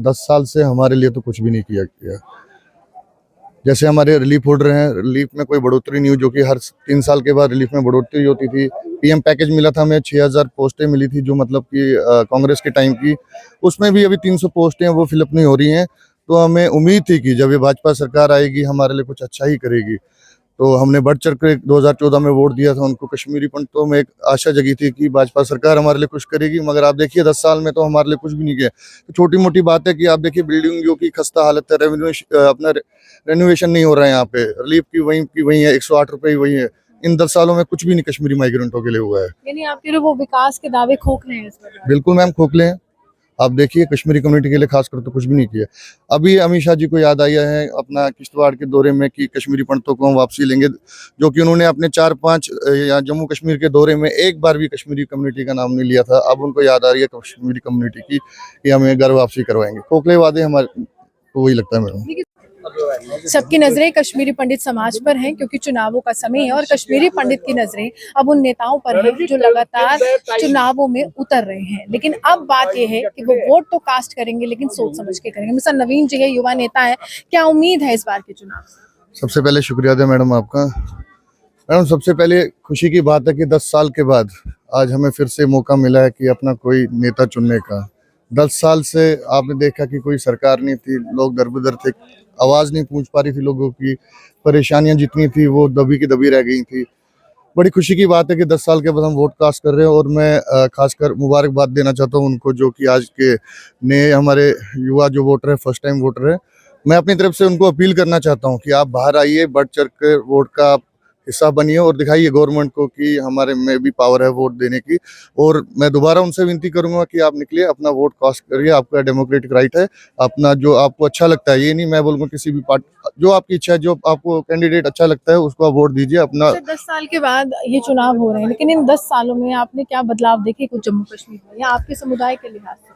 10 साल से हमारे लिए तो कुछ भी नहीं किया गया। जैसे हमारे रिलीफ होल्डर हैं, रिलीफ में कोई बढ़ोतरी नहीं हुई, जो कि हर 3 साल के बाद रिलीफ में बढ़ोतरी होती थी। पीएम पैकेज मिला था हमें, 6000 पोस्टें मिली थी, जो मतलब कि कांग्रेस के टाइम की। उसमें भी अभी 300 पोस्टें हैं, वो फिलअप नहीं हो रही हैं। तो हमें उम्मीद थी कि जब ये भाजपा सरकार आएगी, हमारे लिए कुछ अच्छा ही करेगी। तो हमने बढ़ चढ़ कर 2014 में वोट दिया था उनको, कश्मीरी पंडितों में एक आशा जगी थी कि भाजपा सरकार हमारे लिए कुछ करेगी। मगर आप देखिए 10 साल में तो हमारे लिए कुछ भी नहीं किया। तो छोटी मोटी बात है कि आप देखिए बिल्डिंग जो की खस्ता हालत है, अपना रेनोवेशन नहीं हो रहा है यहाँ पे, रिलीफ की वही है, 108 रुपये ही वही है। इन 10 सालों में कुछ भी नहीं कश्मीरी माइग्रेंटों के लिए हुआ है। यानी आपके लिए वो विकास के दावे खोखले हैं इस बार। बिल्कुल मैम, खोखले हैं। आप देखिए कश्मीरी कम्युनिटी के लिए खासकर तो कुछ भी नहीं किया। अभी अमित शाह जी को याद आया है अपना किश्तवाड़ के दौरे में कि कश्मीरी पंडितों को हम वापसी लेंगे, जो कि उन्होंने अपने 4-5 या जम्मू कश्मीर के दौरे में एक बार भी कश्मीरी कम्युनिटी का नाम नहीं लिया था। अब उनको याद आ रही है कश्मीरी कम्युनिटी की कि हमें घर वापसी करवाएंगे। खोखले वादे हमारे, तो वही लगता है मेरे। सबकी नजरें कश्मीरी पंडित समाज पर हैं क्योंकि चुनावों का समय है और कश्मीरी पंडित की नजरें अब उन नेताओं पर हैं जो लगातार चुनावों में उतर रहे हैं। लेकिन अब बात यह है कि वो वोट तो कास्ट करेंगे लेकिन सोच समझ के करेंगे। मिस्टर नवीन जी है, युवा नेता है, क्या उम्मीद है इस बार के चुनाव से? सबसे पहले शुक्रिया है मैडम आपका। मैडम सबसे पहले खुशी की बात है कि 10 साल के बाद आज हमें फिर से मौका मिला है कि अपना कोई नेता चुनने का। 10 साल से आपने देखा कि कोई सरकार नहीं थी, लोग दर-बदर थे, आवाज़ नहीं पहुँच पा रही थी लोगों की, परेशानियाँ जितनी थी वो दबी की दबी रह गई थी। बड़ी खुशी की बात है कि 10 साल के बाद हम वोट कास्ट कर रहे हैं और मैं खासकर मुबारकबाद देना चाहता हूँ उनको जो कि आज के नए हमारे युवा जो वोटर है, फर्स्ट टाइम वोटर है। मैं अपनी तरफ से उनको अपील करना चाहता हूँ कि आप बाहर आइए, बढ़ चढ़ कर वोट का आप हिस्सा बनिए और दिखाइए गवर्नमेंट को कि हमारे में भी पावर है वोट देने की। और मैं दोबारा उनसे विनती करूंगा कि आप निकलिए, अपना वोट कास्ट करिए, आपका डेमोक्रेटिक राइट है। अपना जो आपको अच्छा लगता है, ये नहीं मैं बोलूँगा किसी भी पार्टी, जो आपकी इच्छा है, जो आपको कैंडिडेट अच्छा लगता है उसको आप वोट दीजिए। अपना 10 साल के बाद ये चुनाव हो रहे हैं, लेकिन इन 10 सालों में आपने क्या बदलाव देखे कुछ जम्मू कश्मीर में या आपके समुदाय के लिहाज से?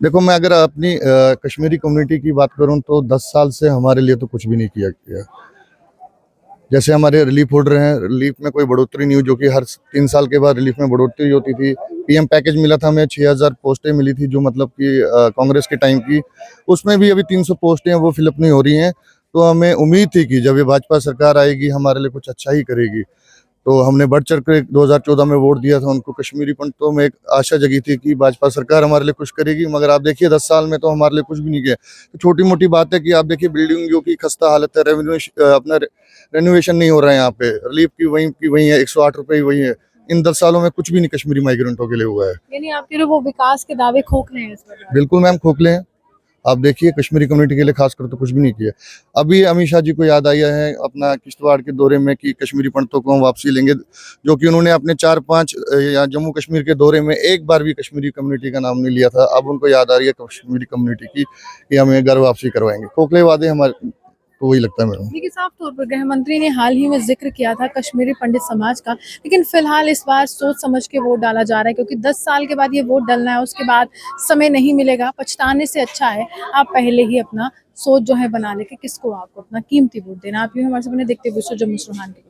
देखो, मैं अगर अपनी कश्मीरी कम्युनिटी की बात करूं तो 10 साल से हमारे लिए तो कुछ भी नहीं किया गया। जैसे हमारे रिलीफ होल्डर हैं, रिलीफ में कोई बढ़ोतरी नहीं हुई, जो कि हर 3 साल के बाद रिलीफ में बढ़ोतरी होती थी। पीएम पैकेज मिला था हमें, 6000 पोस्टें मिली थी, जो मतलब कि कांग्रेस के टाइम की। उसमें भी अभी 300 पोस्टें हैं, वो फिलअप नहीं हो रही हैं। तो हमें उम्मीद थी कि जब ये भाजपा सरकार आएगी, हमारे लिए कुछ अच्छा ही करेगी। तो हमने बढ़ चढ़ कर 2014 में वोट दिया था उनको, कश्मीरी पंडितों में एक आशा जगी थी कि भाजपा सरकार हमारे लिए कुछ करेगी। मगर आप देखिए 10 साल में तो हमारे लिए कुछ भी नहीं किया। तो छोटी मोटी बात है कि आप देखिए बिल्डिंग जो की खस्ता हालत है, अपना रेनोवेशन नहीं हो रहा है यहाँ पे, रिलीफ की वही है, 108 रुपये ही वही है। इन 10 सालों में कुछ भी नहीं कश्मीरी माइग्रेंटों के लिए हुआ है। यानी आपके लिए वो विकास के दावे खोखले हैं इस बार। बिल्कुल मैम, खोखले हैं। आप देखिए कश्मीरी कम्युनिटी के लिए खासकर तो कुछ भी नहीं किया। अभी अमित शाह जी को याद आया है अपना किश्तवाड़ के दौरे में कि कश्मीरी पंडितों को हम वापसी लेंगे, जो कि उन्होंने अपने 4-5 या जम्मू कश्मीर के दौरे में एक बार भी कश्मीरी कम्युनिटी का नाम नहीं लिया था। अब उनको याद आ रही है कश्मीरी कम्युनिटी की कि हमें घर वापसी करवाएंगे। खोखले वादे हमारे, तो वही लगता है मेरे को। देखिए, साफ तौर पर गृह मंत्री ने हाल ही में जिक्र किया था कश्मीरी पंडित समाज का, लेकिन फिलहाल इस बार सोच समझ के वोट डाला जा रहा है क्योंकि 10 साल के बाद ये वोट डालना है, उसके बाद समय नहीं मिलेगा। पछताने से अच्छा है आप पहले ही अपना सोच जो है बना ले कि किसको आपको अपना कीमती वोट देना। आप यूँ हमारे सामने देखते हुए जम्मू सुहान के।